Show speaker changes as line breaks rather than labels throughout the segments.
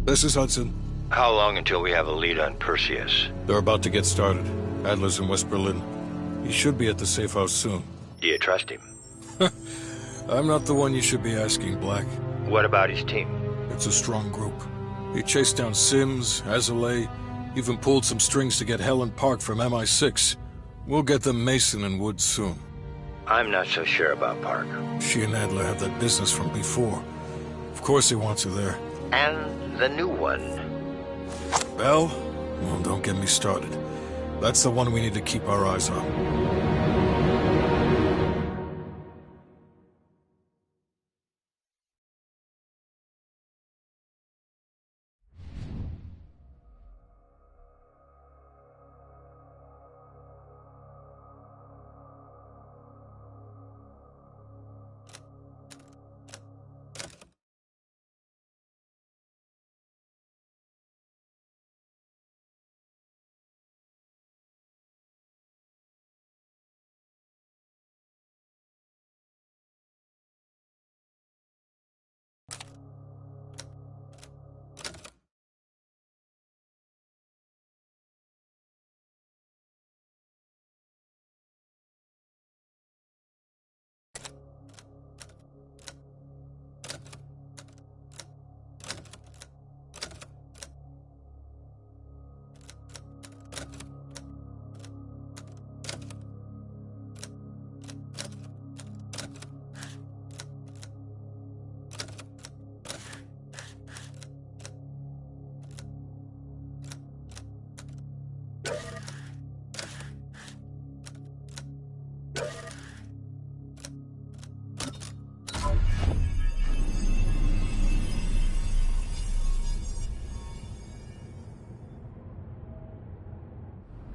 This is Hudson.
How long until we have a lead on Perseus?
They're about to get started. Adler's in West Berlin. He should be at the safe house soon.
Do you trust him?
I'm not the one you should be asking, Black.
What about his team?
It's a strong group. He chased down Sims, Azalea, even pulled some strings to get Helen Park from MI6. We'll get them Mason and Woods soon.
I'm not so sure about Park.
She and Adler have that business from before. Of course he wants her there.
And the new one.
Bell? Well, don't get me started. That's the one we need to keep our eyes on.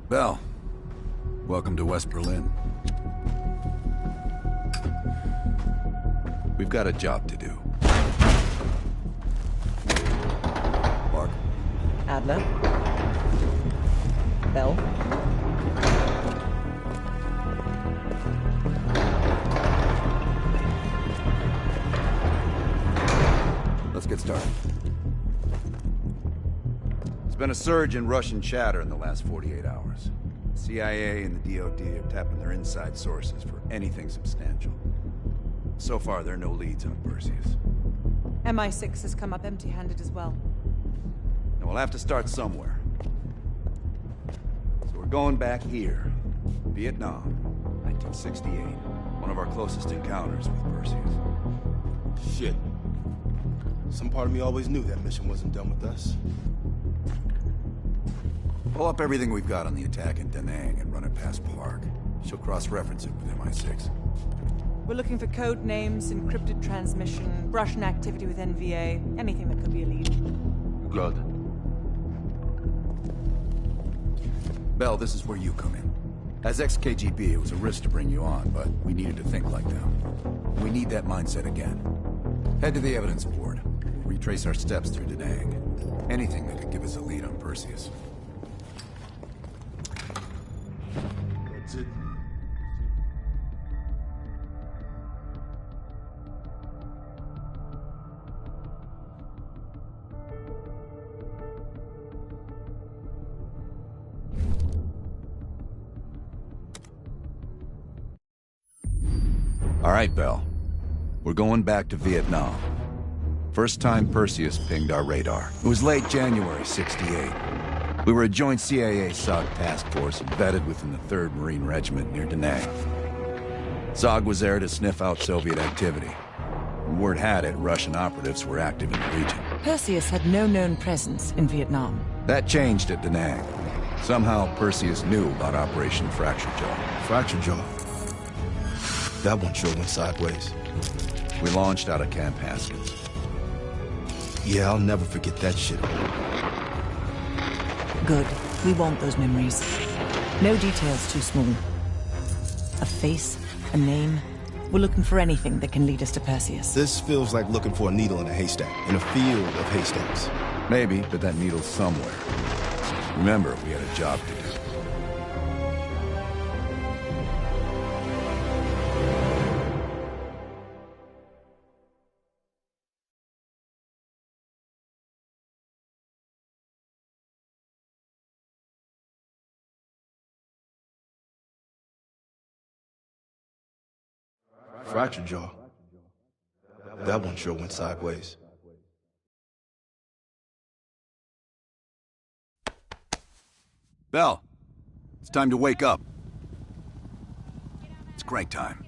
Bell, welcome to West Berlin. We've got a job to do. Mark?
Adler? Bell?
Let's get started. There's been a surge in Russian chatter in the last 48 hours. The CIA and the DoD are tapping their inside sources for anything substantial. So far, there are no leads on Perseus.
MI6 has come up empty-handed as well.
And we'll have to start somewhere. So we're going back here. Vietnam, 1968. One of our closest encounters with Perseus.
Shit. Some part of me always knew that mission wasn't done with us.
Pull up everything we've got on the attack in Da Nang and run it past Park. She'll cross-reference it with MI6.
We're looking for code names, encrypted transmission, Russian activity with NVA, anything that could be a lead.
Good.
Bell, this is where you come in. As ex-KGB, it was a risk to bring you on, but we needed to think like them. We need that mindset again. Head to the evidence board. Retrace our steps through Da Nang. Anything that could give us a lead on Perseus.
That's it.
All right, Bell. We're going back to Vietnam. First time Perseus pinged our radar. It was late January, '68. We were a joint CIA-SOG task force embedded within the 3rd Marine Regiment near Da Nang. SOG was there to sniff out Soviet activity. And word had it, Russian operatives were active in the region.
Perseus had no known presence in Vietnam.
That changed at Da Nang. Somehow, Perseus knew about Operation Fracture Jaw.
Fracture Jaw. That one sure went sideways.
We launched out of Camp Haskins.
Yeah, I'll never forget that shit.
Good. We want those memories. No details too small. A face, a name. We're looking for anything that can lead us to Perseus.
This feels like looking for a needle in a haystack, in a field of haystacks.
Maybe, but that needle's somewhere. Remember, we had a job to do.
Fractured jaw. That one sure went sideways.
Bell, it's time to wake up. It's crank time.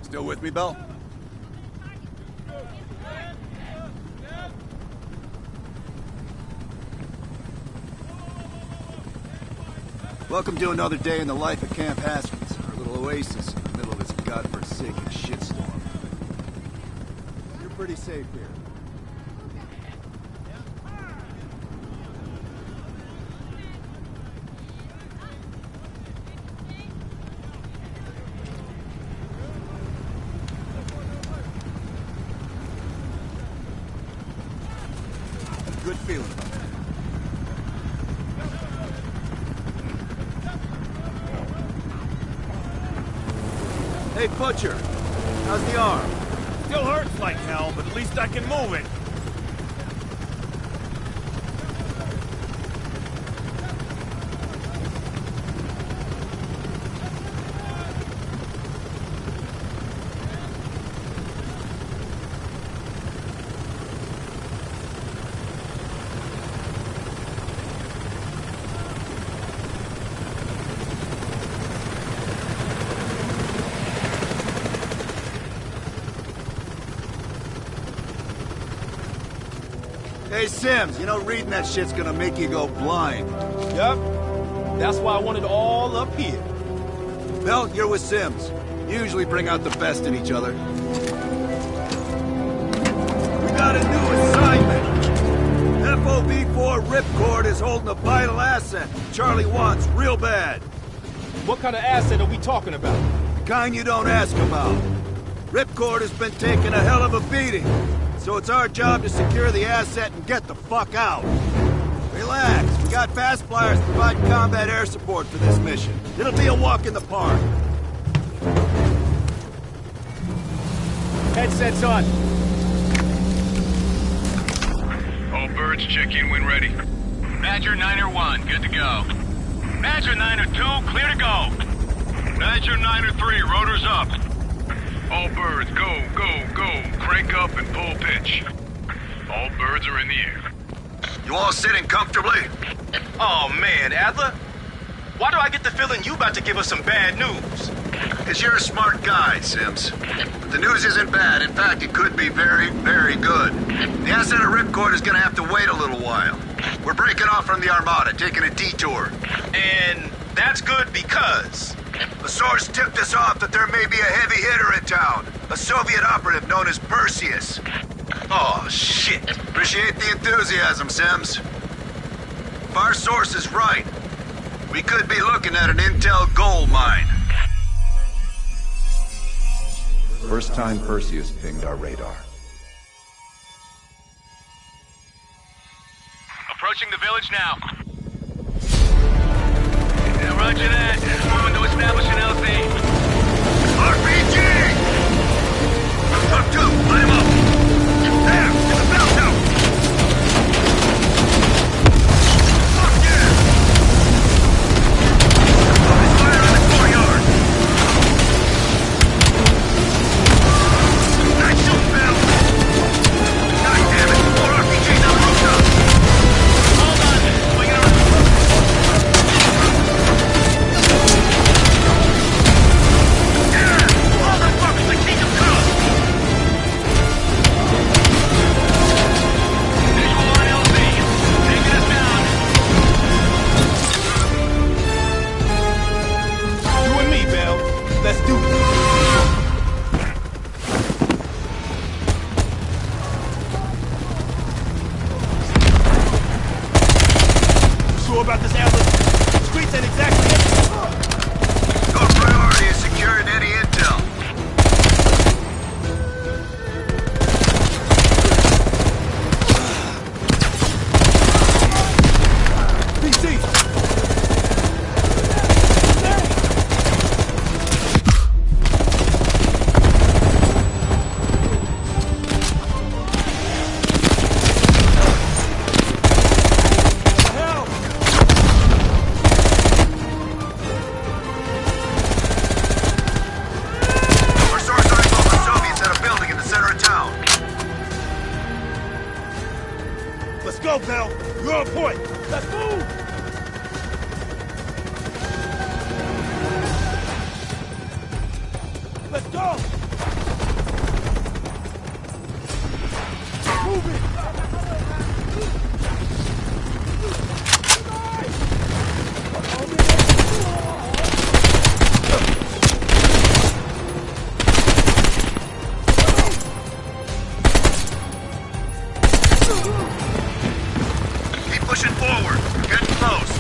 Still with me, Bell? Welcome to another day in the life of Camp Haskins, our little oasis in the middle of this godforsaken shitstorm. You're pretty safe here. Good feeling about that. Hey, Butcher. How's the arm?
Still hurts like hell, but at least I can move it.
Hey, Sims, you know reading that shit's gonna make you go blind.
Yep. That's why I wanted all up here.
Bell, you're with Sims. You usually bring out the best in each other. We got a new assignment. FOB4 Ripcord is holding a vital asset Charlie wants real bad.
What kind of asset are we talking about?
The kind you don't ask about. Ripcord has been taking a hell of a beating. So it's our job to secure the asset and get the fuck out. Relax, we got fast flyers providing combat air support for this mission. It'll be a walk in the park.
Headsets on.
All birds, check in when ready. Badger 9-1, good to go. Badger 9-2, clear to go. Badger 9-3, rotors up. All birds, go, go, go. Crank up and pull pitch. All birds are in the air.
You all sitting comfortably?
Oh man, Adler. Why do I get the feeling you about to give us some bad news?
Because you're a smart guy, Sims. But the news isn't bad. In fact, it could be very, very good. The asset of Ripcord is gonna have to wait a little while. We're breaking off from the Armada, taking a detour.
And that's good because...
A source tipped us off that there may be a heavy hitter in town. A Soviet operative known as Perseus.
Oh, shit.
Appreciate the enthusiasm, Sims. If our source is right, we could be looking at an intel gold mine. First time Perseus pinged our radar.
Approaching the village now. Yeah, roger that. Moving to establish an LZ.
RPG! Truck 2, climb up! There, get the belt out! Fuck yeah! Always fire in the courtyard! Nice shoot, Bill! God damn it, more RPGs on the rooftop!
Hold on, swing it around.
Motherfuckers, the king of coast!
Visual on LZ. Taking us down.
You and me, Bell. Let's do this. Sure about this, Adler? Streets ain't exactly it.
Your priority is securing any intel.
Let's go, Bell. You're on point. Let's move. Let's go. Move it.
Keep pushing forward. Getting close.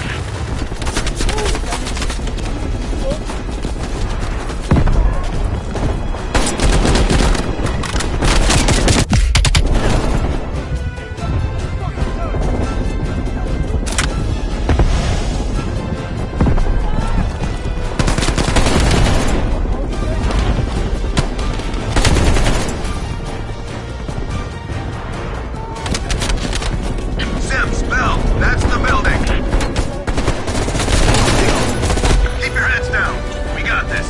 Sims, Bell, that's the building. Keep your heads down. We got this.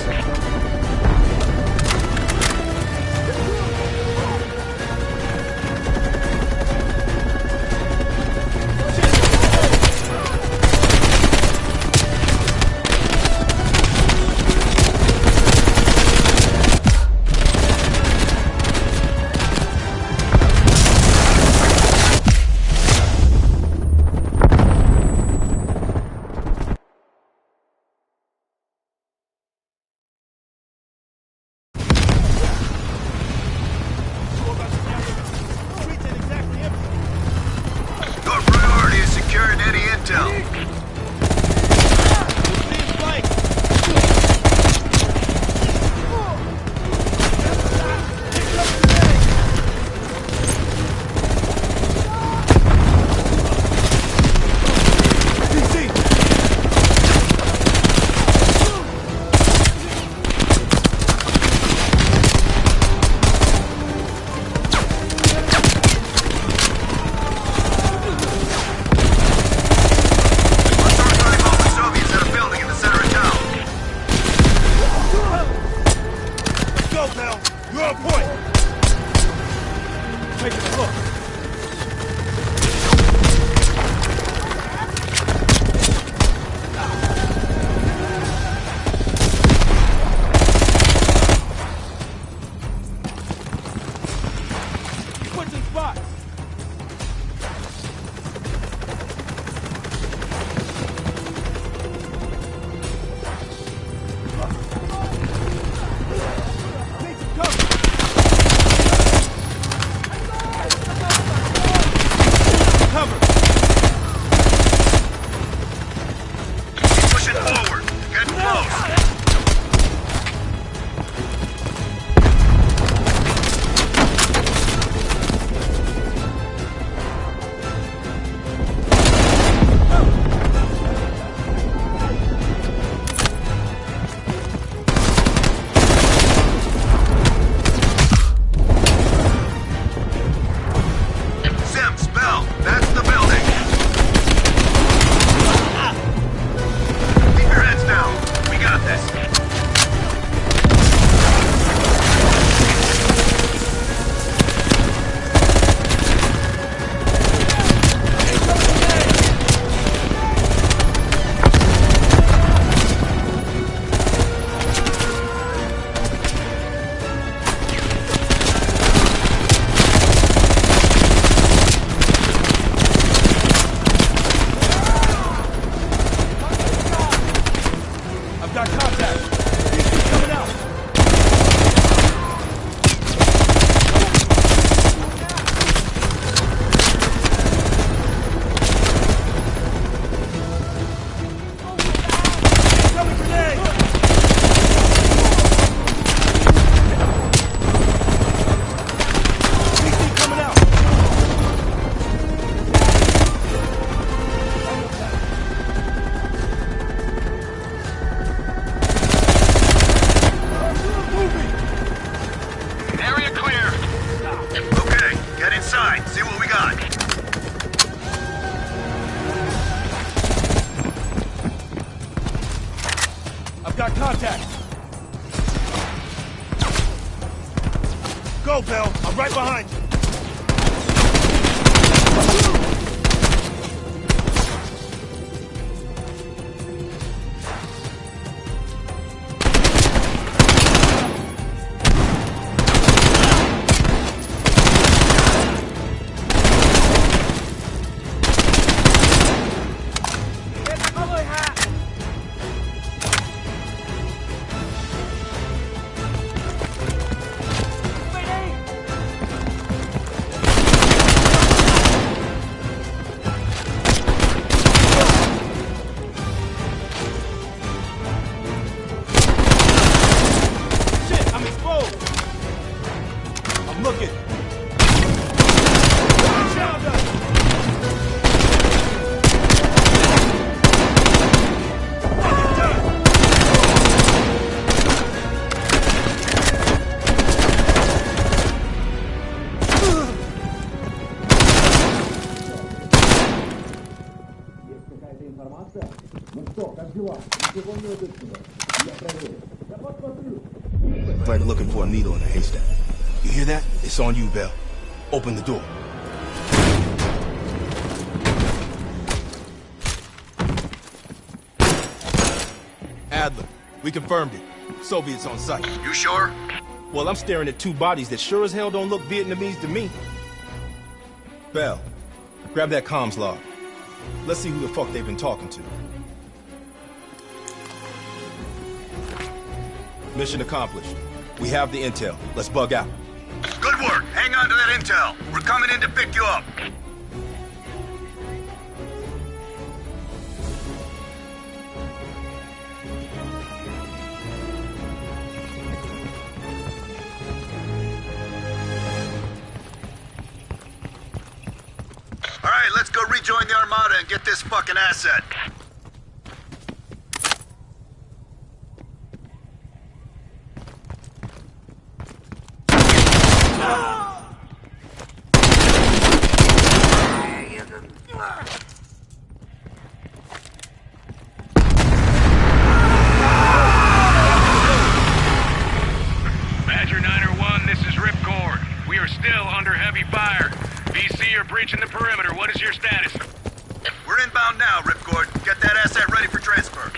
Streets ain't exactly empty.
Your priority is securing any intel.
Lead flank.
The Soviets at a building in the center of town.
Let's go, Bell. You're on point. Take a look. Switching spots. Take some cover. Cover.
Keep pushing forward. Getting close. Sims, Bell, that's the building. Keep your heads down. We got this.
I've got contact. He's coming out. Incoming grenade. PC coming out.
Area clear.
Okay, get inside. See what we got.
I've got contact. Go, Bell. I'm right behind you. Like looking for a needle in a haystack. You hear that? It's on you, Bell. Open the door. Adler, we confirmed it. Soviets on site.
You sure?
Well, I'm staring at two bodies that sure as hell don't look Vietnamese to me. Bell, grab that comms log. Let's see who the fuck they've been talking to. Mission accomplished. We have the intel. Let's bug out.
Good work. Hang on to that intel. We're coming in to pick you up. All right, let's go rejoin the Armada and get this fucking asset.
Badger 901, this is Ripcord. We are still under heavy fire. VC are breaching the perimeter. What is your status?
We're inbound now, Ripcord. Get that asset ready for transfer.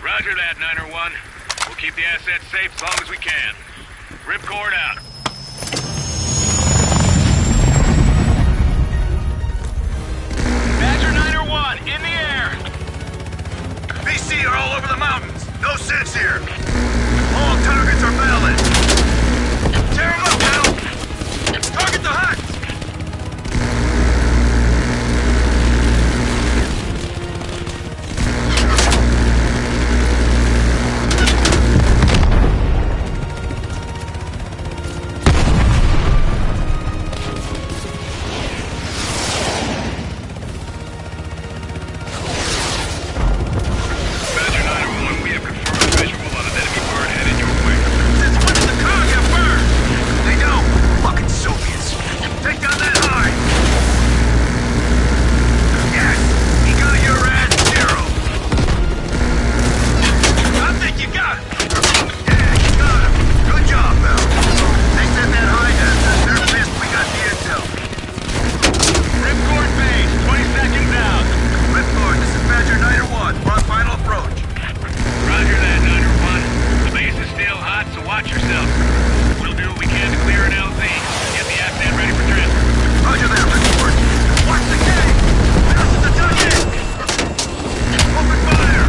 Roger that, 901. We'll keep the asset safe as long as we can. Ripcord out. Badger 901, in the air!
BC are all over the mountains. No sense here. All targets are valid. Tear them up, Al! Target the huts!
Badger 901, we have confirmed a visual on an enemy bird headed your way.
Since when did the car get burned? They don't. Fucking Soviets. Take down that high. Yes! He got your ass zero. I think you got it. Yeah, you got him. Good job, Bell. They said that high has us. They're pissed we got the intel.
Ripcord base, 20 seconds out.
Ripcord, this is Badger 901. We're on final approach.
Roger that, 901. The base is still hot, so watch yourself. We'll do what we can to clear an LZ. Get the asset ready for transfer.
Roger that, Ripcord. Watch the gate! How's the dug in? Open fire!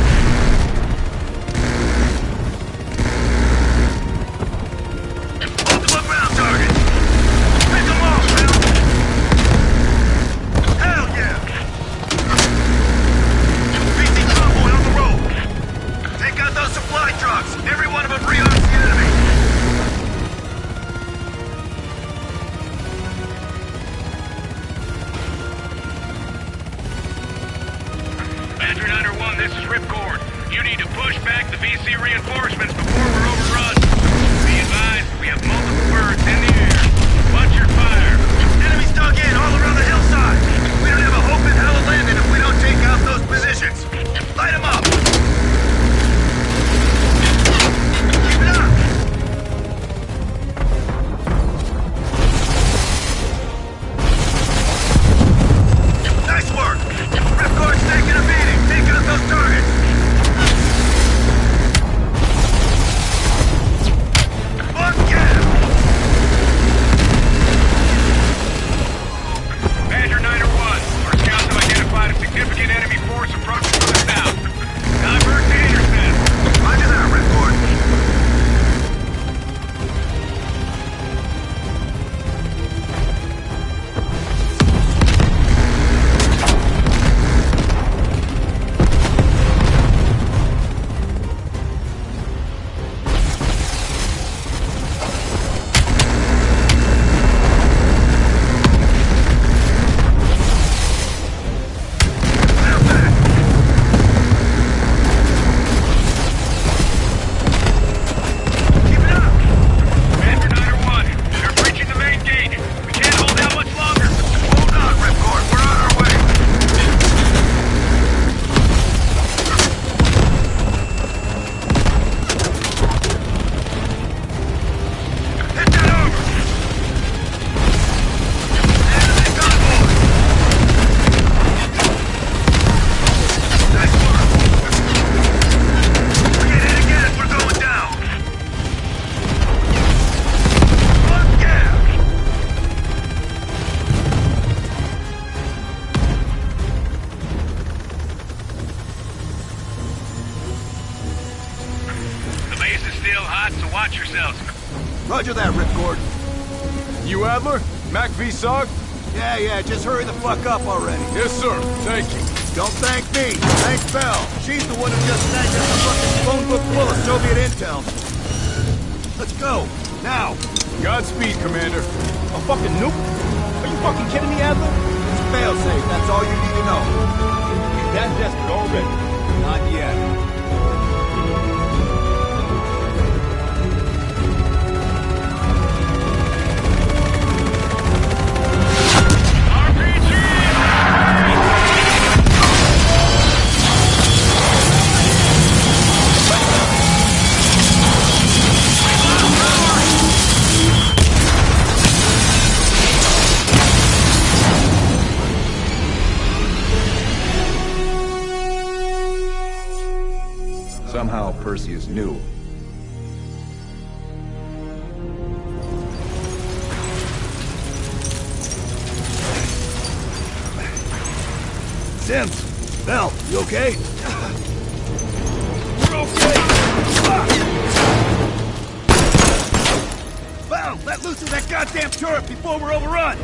Multiple ground targets! Pick them off, Bill! Hell yeah! BT convoy on the road! Take out those supply trucks! Every one of them rearms the enemy!
Badger 901, this is Ripcord. You need to push back the VC reinforcements before we're overrun. Be advised, we have multiple birds in the air. Watch your fire.
Enemies dug in all around the hillside! We don't have a hope in hell of landing if we don't take out those positions! Light them up! Keep it up! Nice work! Ripcord's taking a beating! Take out those targets! Fuck yeah!
Roger that, Ripcord.
You Adler? Mac V Sog?
Yeah, just hurry the fuck up already.
Yes, sir. Thank you.
Don't thank me. Thank Bell. She's the one who just snagged us a fucking phone book full of Soviet intel. Let's go. Now.
Godspeed, Commander.
A fucking nuke? Are you fucking kidding me, Adler?
Failsafe, that's all you need to know.
You that desperate already?
Not yet.
Somehow Perseus knew.
Sims! Bell, you okay? We're okay! Bell, let loose of that goddamn turret before we're overrun!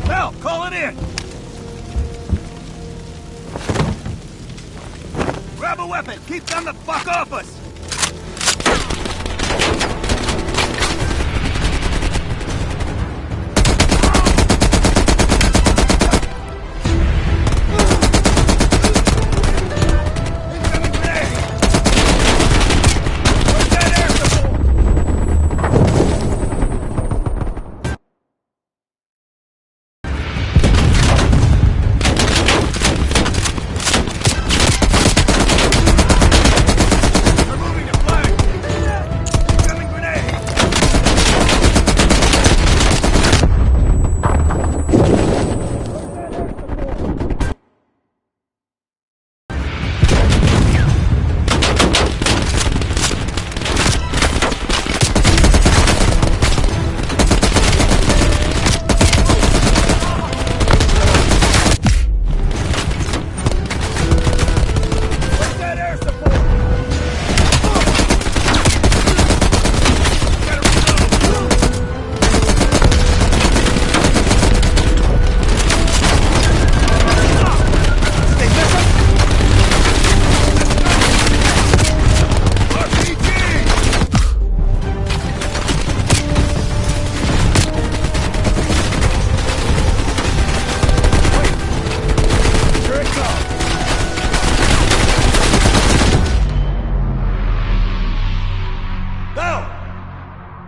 Bell, call it in! Grab a weapon! Keep them the fuck off us! Incoming grenade! Where's that air support?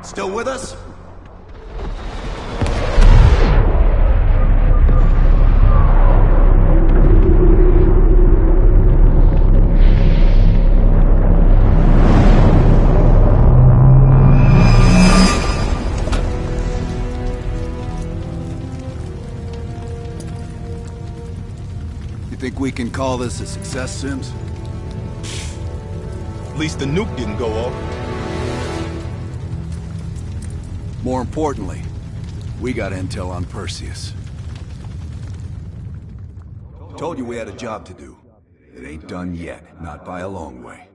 Still with us? You think we can call this a success, Sims?
At least the nuke didn't go off.
More importantly, we got intel on Perseus. Told you we had a job to do. It ain't done yet, not by a long way.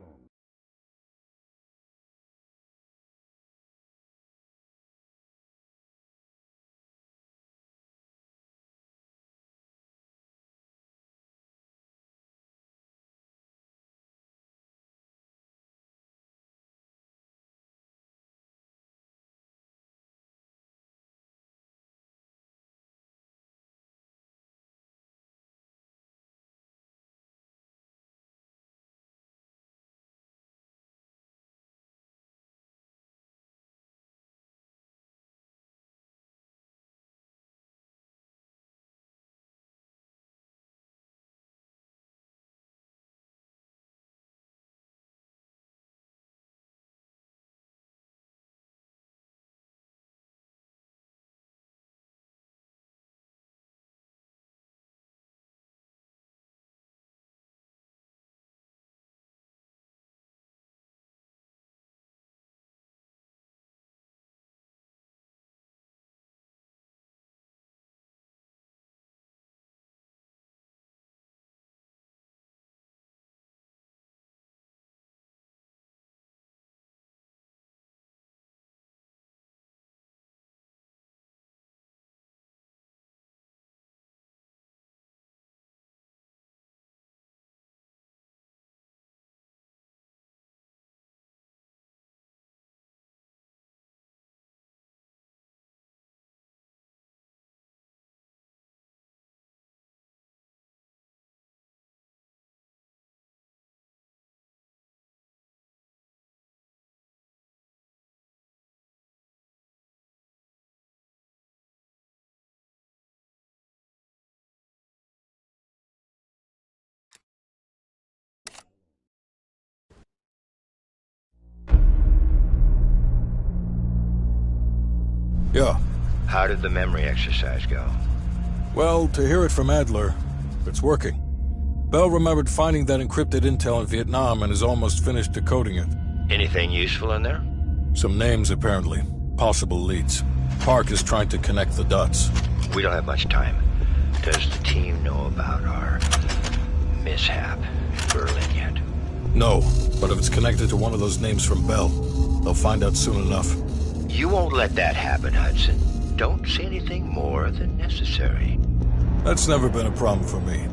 Yeah.
How did the memory exercise go?
Well, to hear it from Adler, it's working. Bell remembered finding that encrypted intel in Vietnam and is almost finished decoding it.
Anything useful in there?
Some names, apparently. Possible leads. Park is trying to connect the dots.
We don't have much time. Does the team know about our mishap in Berlin yet?
No, but if it's connected to one of those names from Bell, they'll find out soon enough.
You won't let that happen, Hudson. Don't say anything more than necessary.
That's never been a problem for me.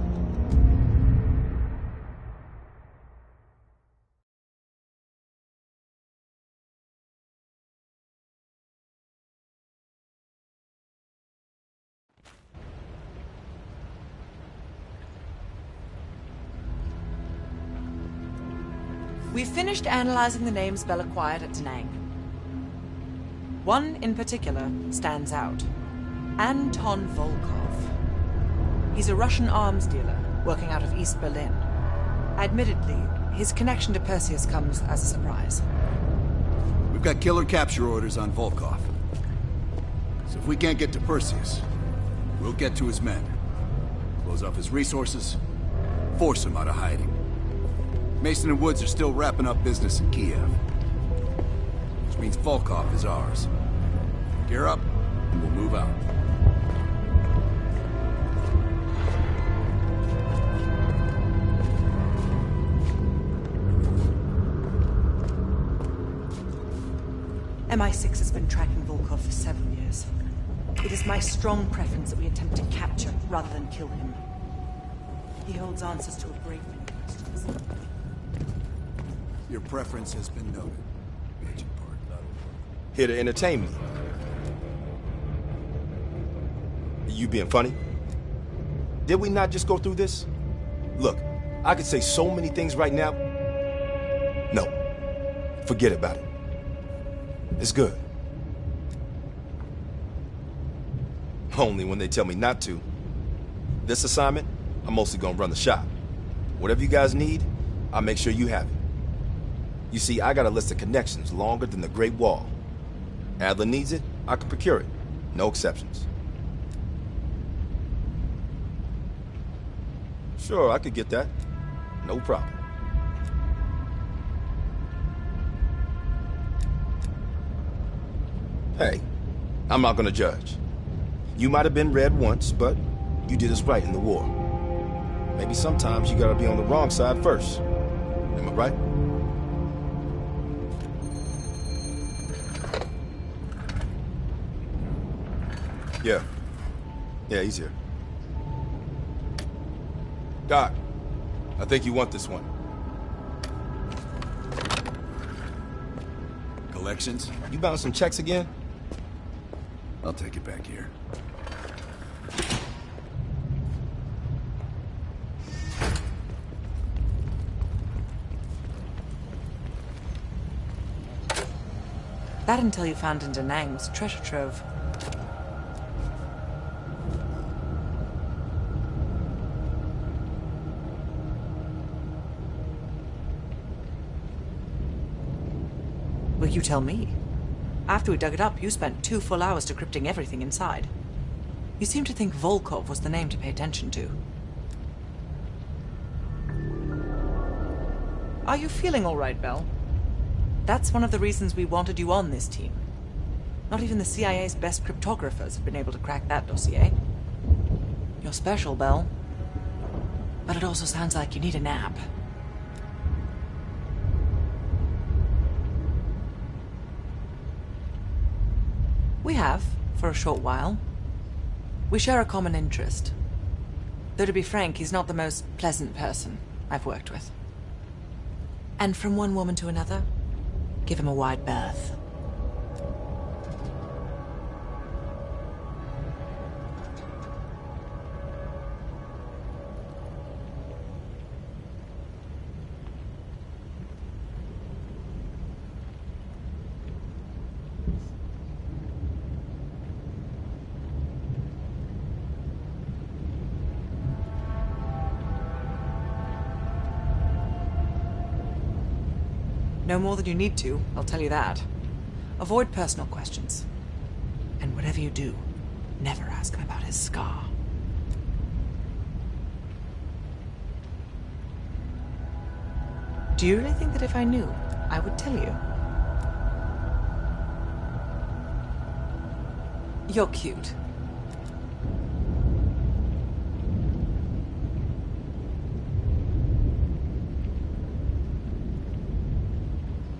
We've finished analyzing the names Bell acquired at Da Nang. One in particular stands out. Anton Volkov. He's a Russian arms dealer working out of East Berlin. Admittedly, his connection to Perseus comes as a surprise.
We've got killer capture orders on Volkov. So if we can't get to Perseus, we'll get to his men. Close off his resources, force him out of hiding. Mason and Woods are still wrapping up business in Kiev. Which means Volkov is ours. Gear up, and we'll move out.
MI6 has been tracking Volkov for 7 years. It is my strong preference that we attempt to capture rather than kill him. He holds answers to a great many questions.
Your preference has been noted, Agent Park.
Here to entertain me. You being funny? Did we not just go through this? Look, I could say so many things right now. No, forget about it. It's good. Only when they tell me not to. This assignment, I'm mostly gonna run the shop. Whatever you guys need, I'll make sure you have it. You see, I got a list of connections longer than the Great Wall. Adler needs it, I can procure it. No exceptions. Sure, I could get that. No problem. Hey, I'm not gonna judge. You might have been red once, but you did us right in the war. Maybe sometimes you gotta be on the wrong side first. Am I right? Yeah, he's here. Doc, I think you want this one.
Collections?
You bounced some checks again?
I'll take it back here.
That intel you found in Da Nang was treasure trove. Well, you tell me. After we dug it up, you spent 2 full hours decrypting everything inside. You seem to think Volkov was the name to pay attention to. Are you feeling all right, Bell? That's one of the reasons we wanted you on this team. Not even the CIA's best cryptographers have been able to crack that dossier. You're special, Bell. But it also sounds like you need a nap. We have, for a short while. We share a common interest. Though to be frank, he's not the most pleasant person I've worked with. And from one woman to another, give him a wide berth. No more than you need to, I'll tell you that. Avoid personal questions. And whatever you do, never ask him about his scar. Do you really think that if I knew, I would tell you? You're cute.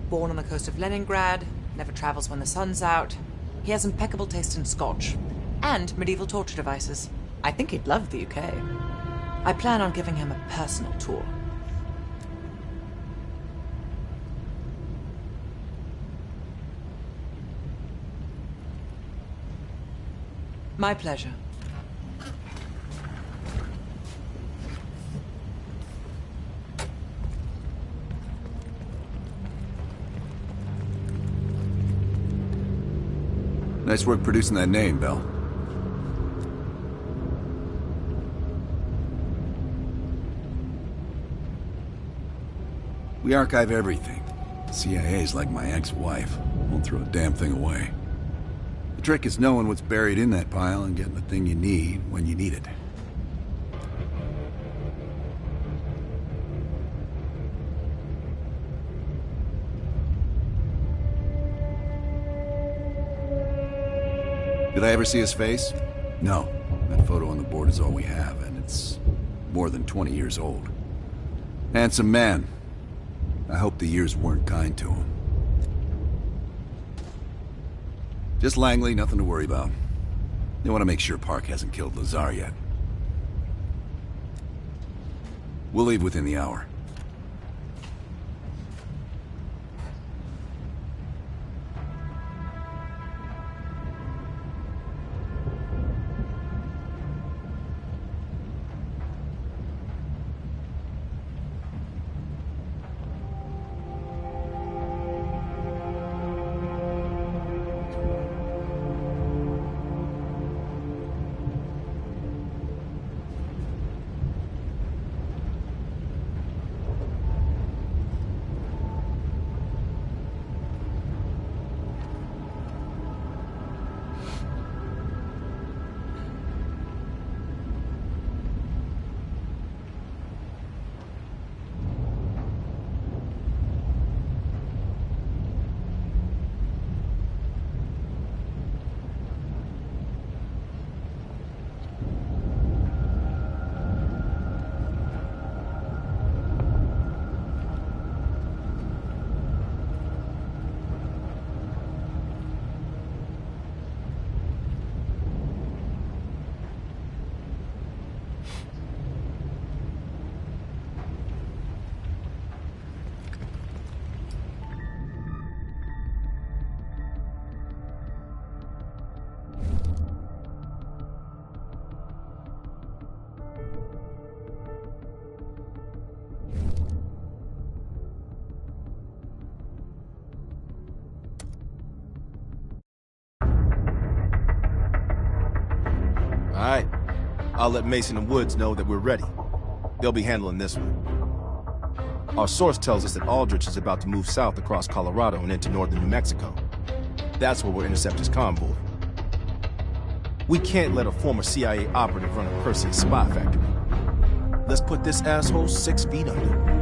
Born on the coast of Leningrad, never travels when the sun's out. He has impeccable taste in scotch and medieval torture devices. I think he'd love the UK. I plan on giving him a personal tour. My pleasure.
Nice work producing that name, Bell. We archive everything. CIA's like my ex-wife. Won't throw a damn thing away. The trick is knowing what's buried in that pile and getting the thing you need when you need it. Did I ever see his face? No. That photo on the board is all we have, and it's more than 20 years old. Handsome man. I hope the years weren't kind to him. Just Langley, nothing to worry about. They want to make sure Park hasn't killed Lazar yet. We'll leave within the hour.
Alright. I'll let Mason and Woods know that we're ready. They'll be handling this one. Our source tells us that Aldrich is about to move south across Colorado and into northern New Mexico. That's where we'll intercept his convoy. We can't let a former CIA operative run a Perseus spy factory. Let's put this asshole 6 feet under.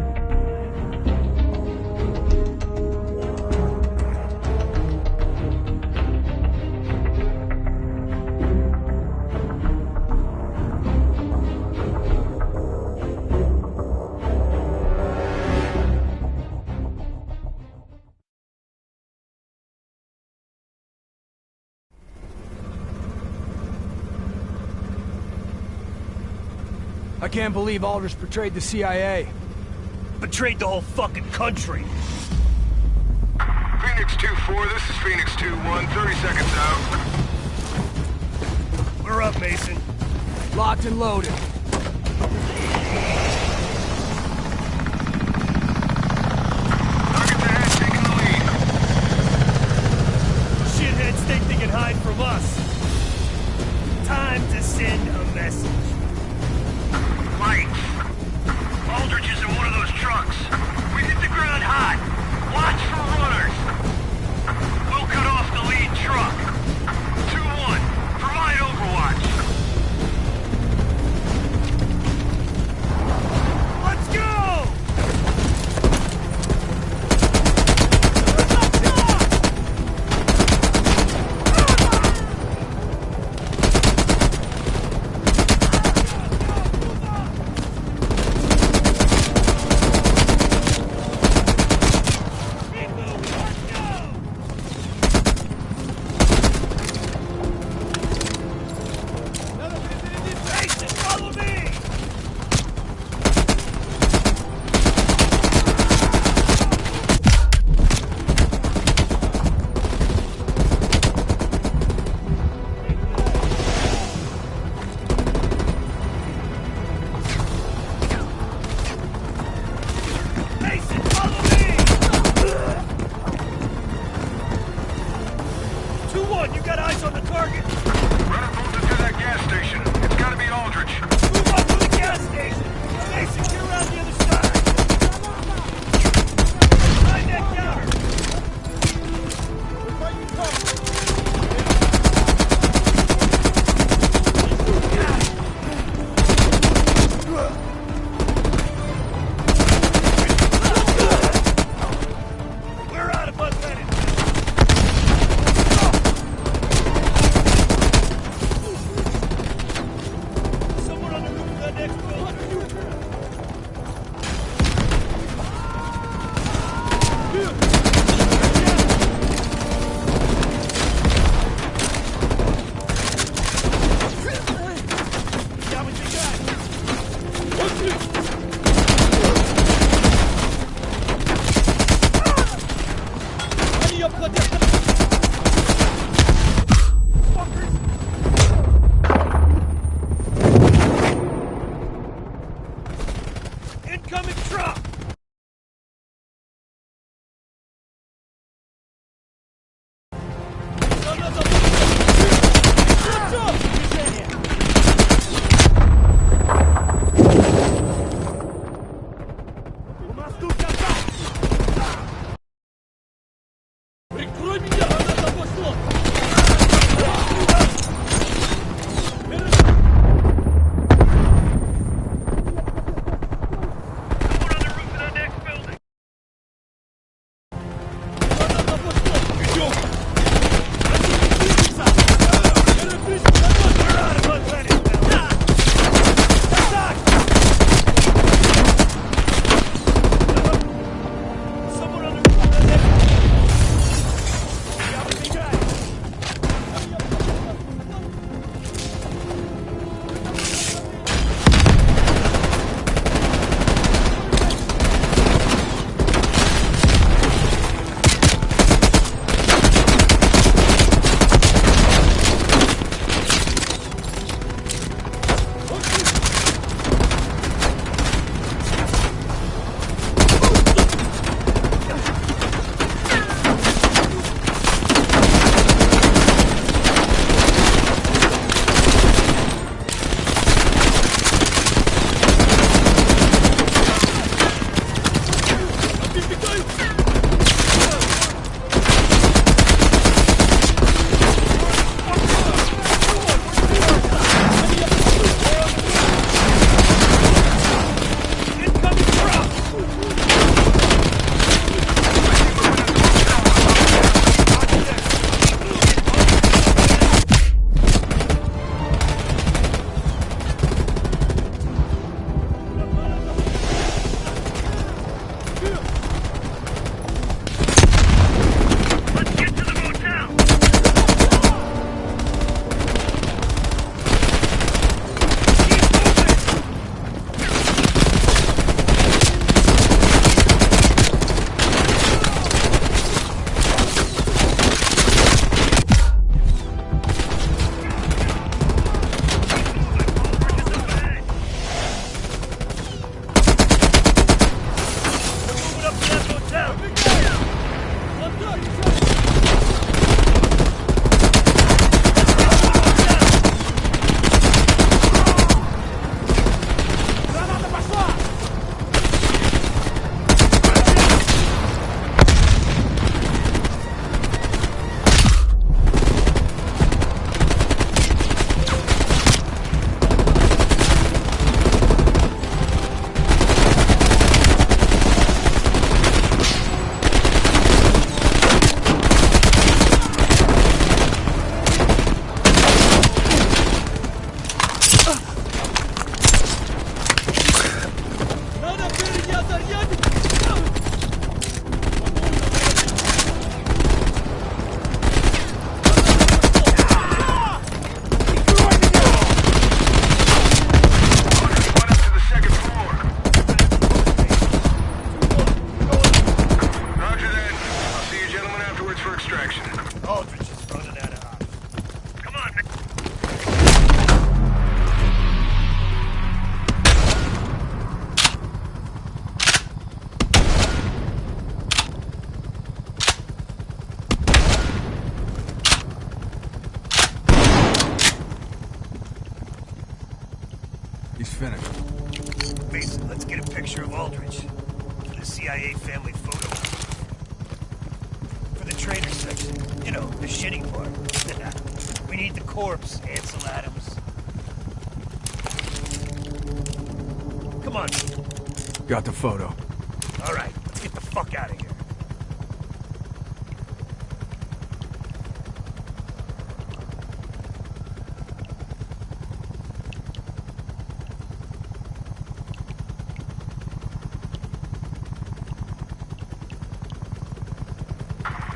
I can't believe Aldrich betrayed the CIA.
Betrayed the whole fucking country. Phoenix 2-4, this is Phoenix 2-1, 30 seconds out. We're up, Mason.
Locked and loaded.
Targets ahead, taking the lead. Shitheads think they can hide from us. Time to send a message. Lights. Aldrich is in one of those trucks. We hit the ground hot. Watch for runners. We'll cut off the lead truck. 2-1, 2-1, you got eyes on the target?
Runner pulls into that gas station. It's gotta be Aldrich.
Move on to the gas station! Mason, get around the other side! Find that counter! We're out of unleaded. Someone on the roof of that next building.
finished.
Mason, let's get a picture of Aldrich. For the CIA family photo. For the trainer section. You know, the shitty part. We need the corpse, Ansel Adams. Come on.
Got the photo.
All right, let's get the fuck out of here.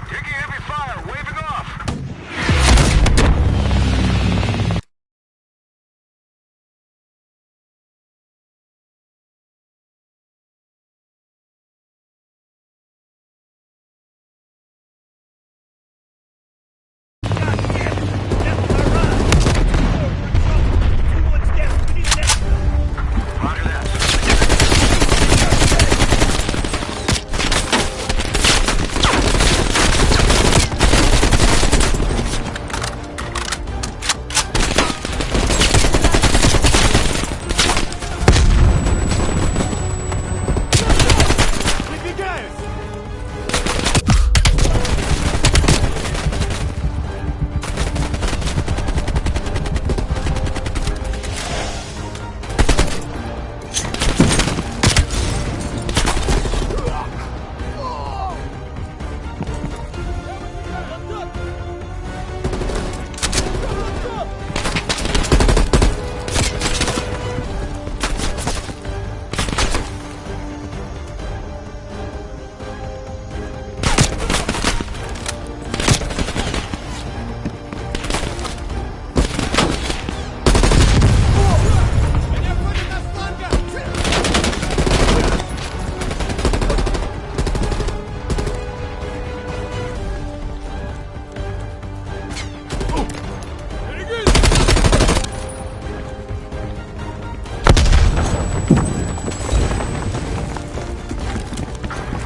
Taking heavy fire, waving off. Roger that.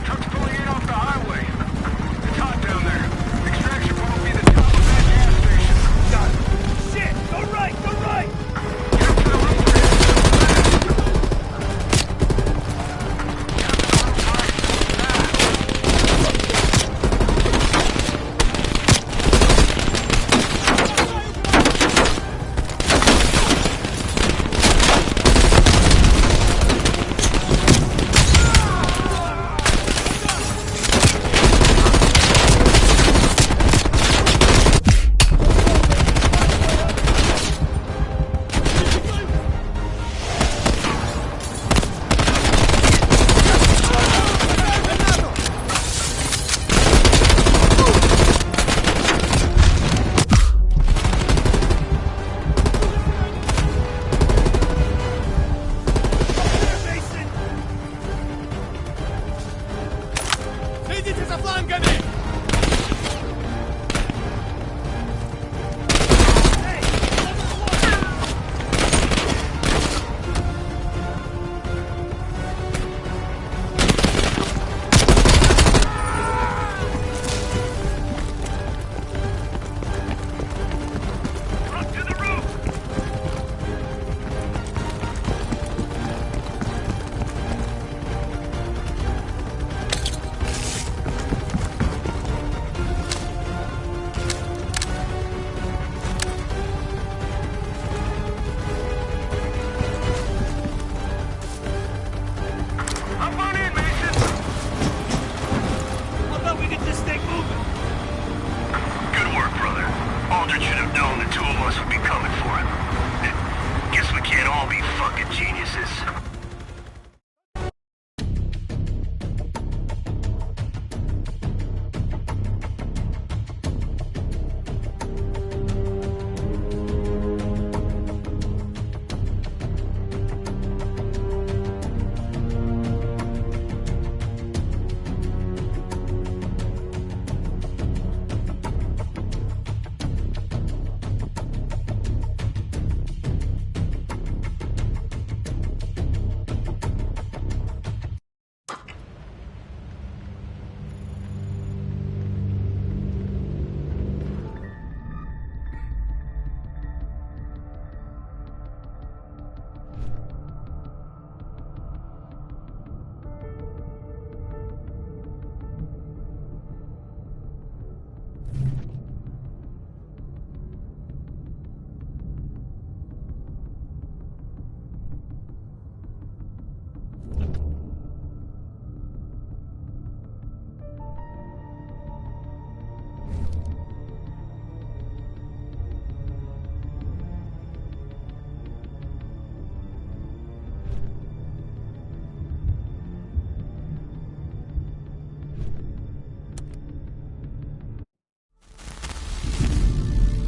Truck's pulling in off the highway. It's hot down there. Extraction point will be the top of that gas station.
Got it. Shit! Go right! Go right!
Get up to the roof.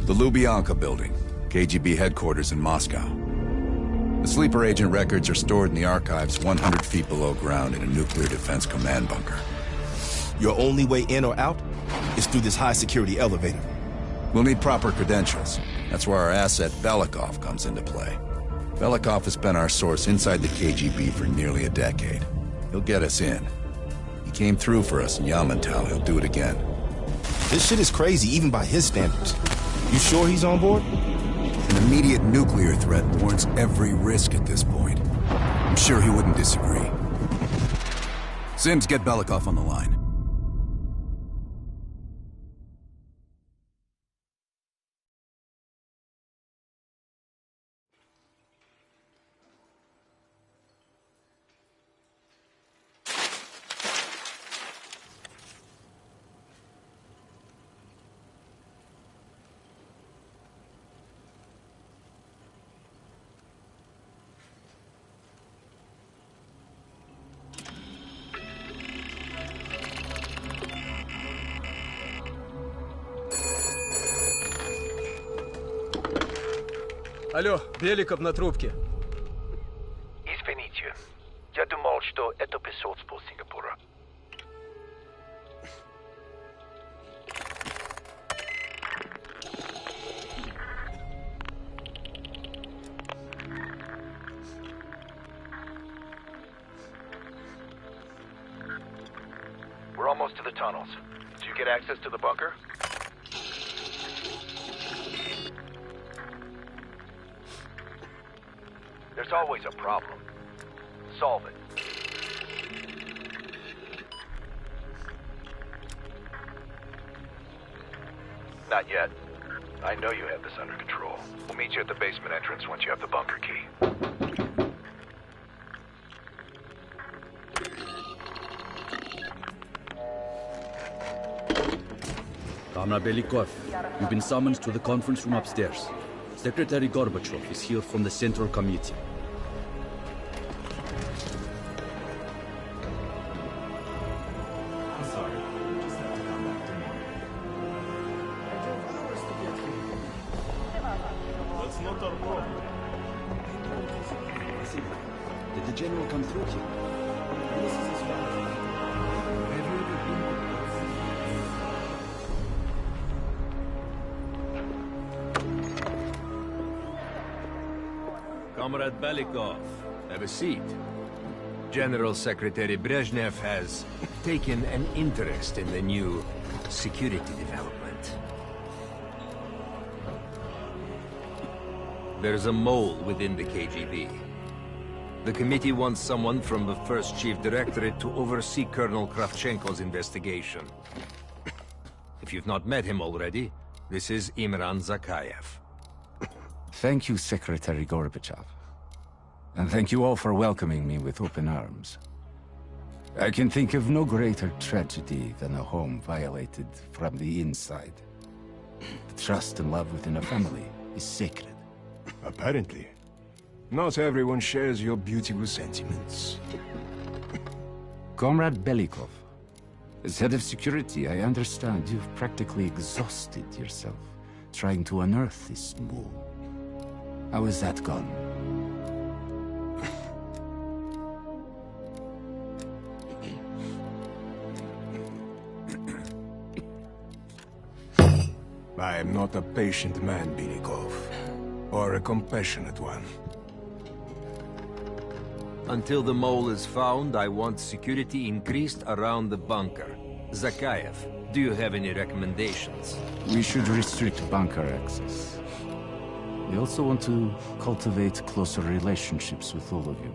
The Lubyanka building, KGB headquarters in Moscow. The sleeper agent records are stored in the archives 100 feet below ground in a nuclear defense command bunker.
Your only way in or out is through this high-security elevator.
We'll need proper credentials. That's where our asset Belikov comes into play. Belikov has been our source inside the KGB for nearly a decade. He'll get us in. He came through for us in Yamantau. He'll do it again.
This shit is crazy, even by his standards. You sure he's on board?
An immediate nuclear threat warrants every risk at this point. I'm sure he wouldn't disagree. Sims, get Belikov on the line.
Алло, Беликов на трубке.
Извините, я думал, что это посольство Сингапура.
We're almost to the tunnels. Did you get access to the bunker? There's always a problem. Solve it. Not yet. I know you have this under control. We'll meet you at the basement entrance once you have the bunker key.
Comrade Belikov, you've been summoned to the conference room upstairs. Secretary Gorbachev is here from the Central Committee.
I'm sorry. I just have to come back tomorrow. I drove hours to get here. That's not our problem.
Listen, did the general come through here?
This is his father. Have you ever been?
Comrade Belikov, have a seat. General Secretary Brezhnev has taken an interest in the new security development. There's a mole within the KGB. The committee wants someone from the first Chief Directorate to oversee Colonel Kravchenko's investigation. If you've not met him already, this is Imran Zakayev.
Thank you, Secretary Gorbachev. And thank you all for welcoming me with open arms. I can think of no greater tragedy than a home violated from the inside. The trust and love within a family is sacred.
Apparently. Not everyone shares your beautiful sentiments.
Comrade Belikov, as head of security, I understand you've practically exhausted yourself trying to unearth this mole. How has that gone?
I am not a patient man, Belikov, or a compassionate one.
Until the mole is found, I want security increased around the bunker. Zakayev, do you have any recommendations?
We should restrict bunker access. We also want to cultivate closer relationships with all of you.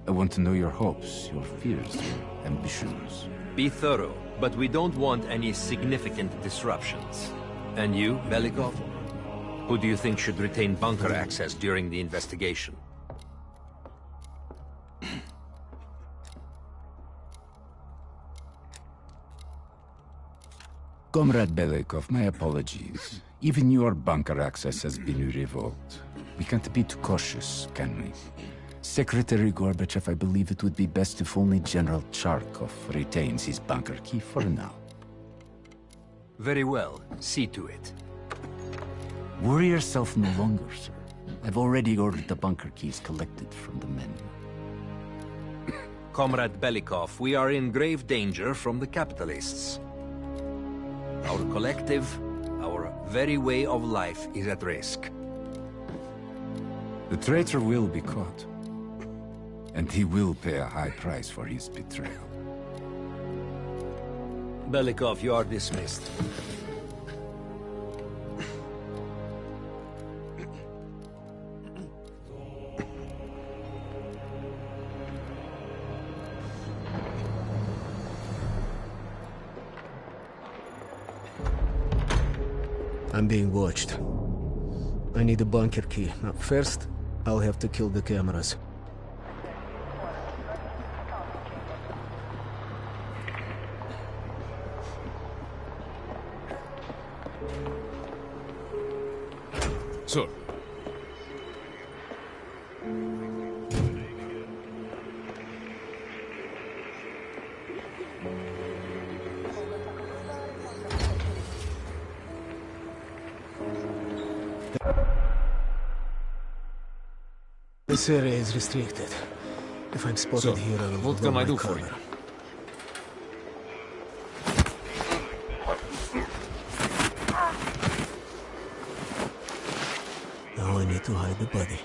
I want to know your hopes, your fears, your ambitions.
Be thorough, but we don't want any significant disruptions. And you, Belikov? Who do you think should retain bunker access during the investigation?
Comrade Belikov, my apologies. Even your bunker access has been revoked. We can't be too cautious, can we? Secretary Gorbachev, I believe it would be best if only General Charkov retains his bunker key for now.
Very well. See to it.
Worry yourself no longer, sir. I've already ordered the bunker keys collected from the men.
Comrade Belikov, we are in grave danger from the capitalists. Our collective, our very way of life is at risk.
The traitor will be caught. And he will pay a high price for his betrayal.
Belikov, you are dismissed.
I'm being watched. I need a bunker key. Now, first, I'll have to kill the cameras.
Sir.
This area is restricted. If I'm spotted here, I will
what can I do for you?
Now I need to hide the body.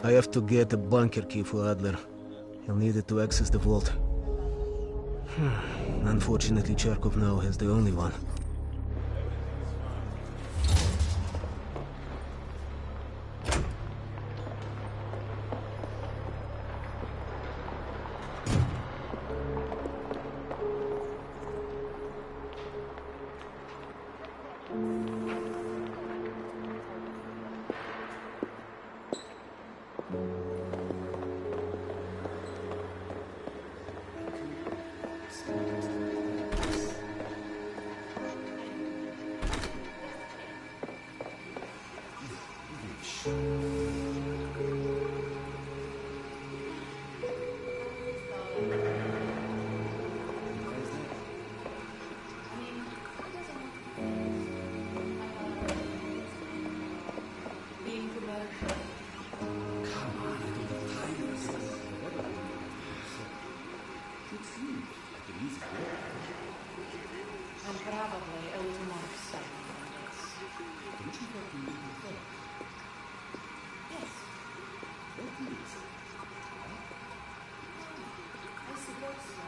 I have to get a bunker key for Adler. He'll need it to access the vault. Unfortunately, Charkov now has the only one.
And probably a little more sacrifice. Yes. I suppose so.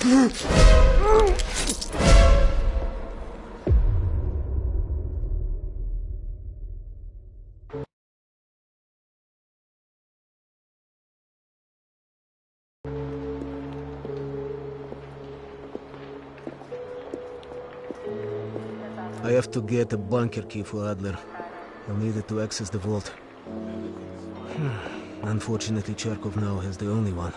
I have to get a bunker key for Adler. I'll need it to access the vault. Unfortunately, Charkov now has the only one.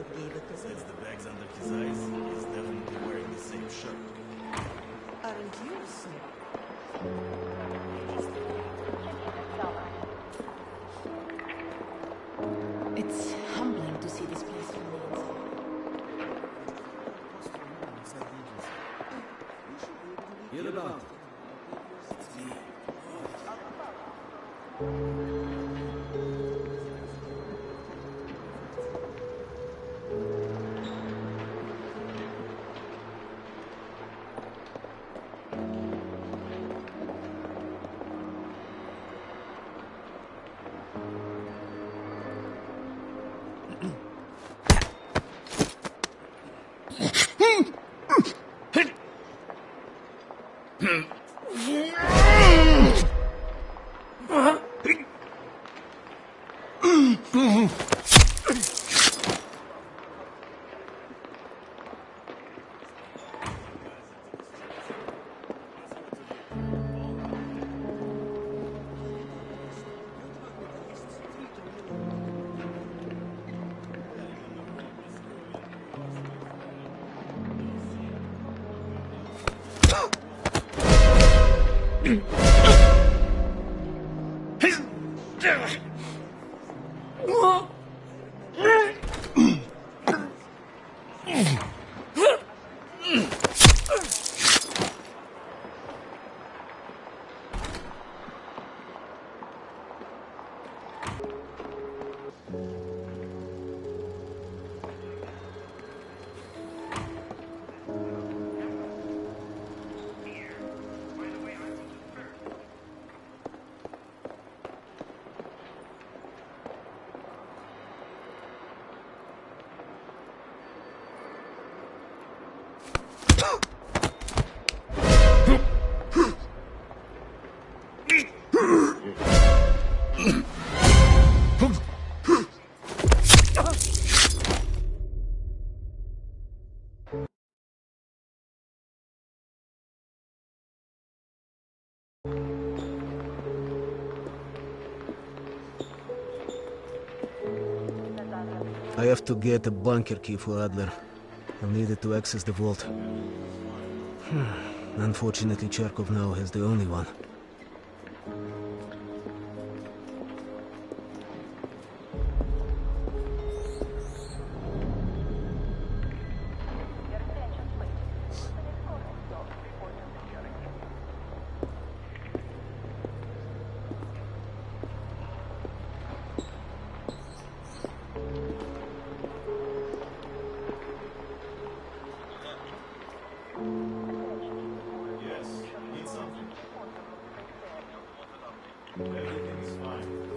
Lord gave it to me.
Since the bags under his eyes, he's definitely wearing the same shirt.
Aren't you, Snoop?
It's humbling to see this place from the inside.
Hear about it.
I have to get a bunker key for Adler. I'll need it to access the vault. Unfortunately, Charkov now has the only one.
Yes, need something. Everything is fine.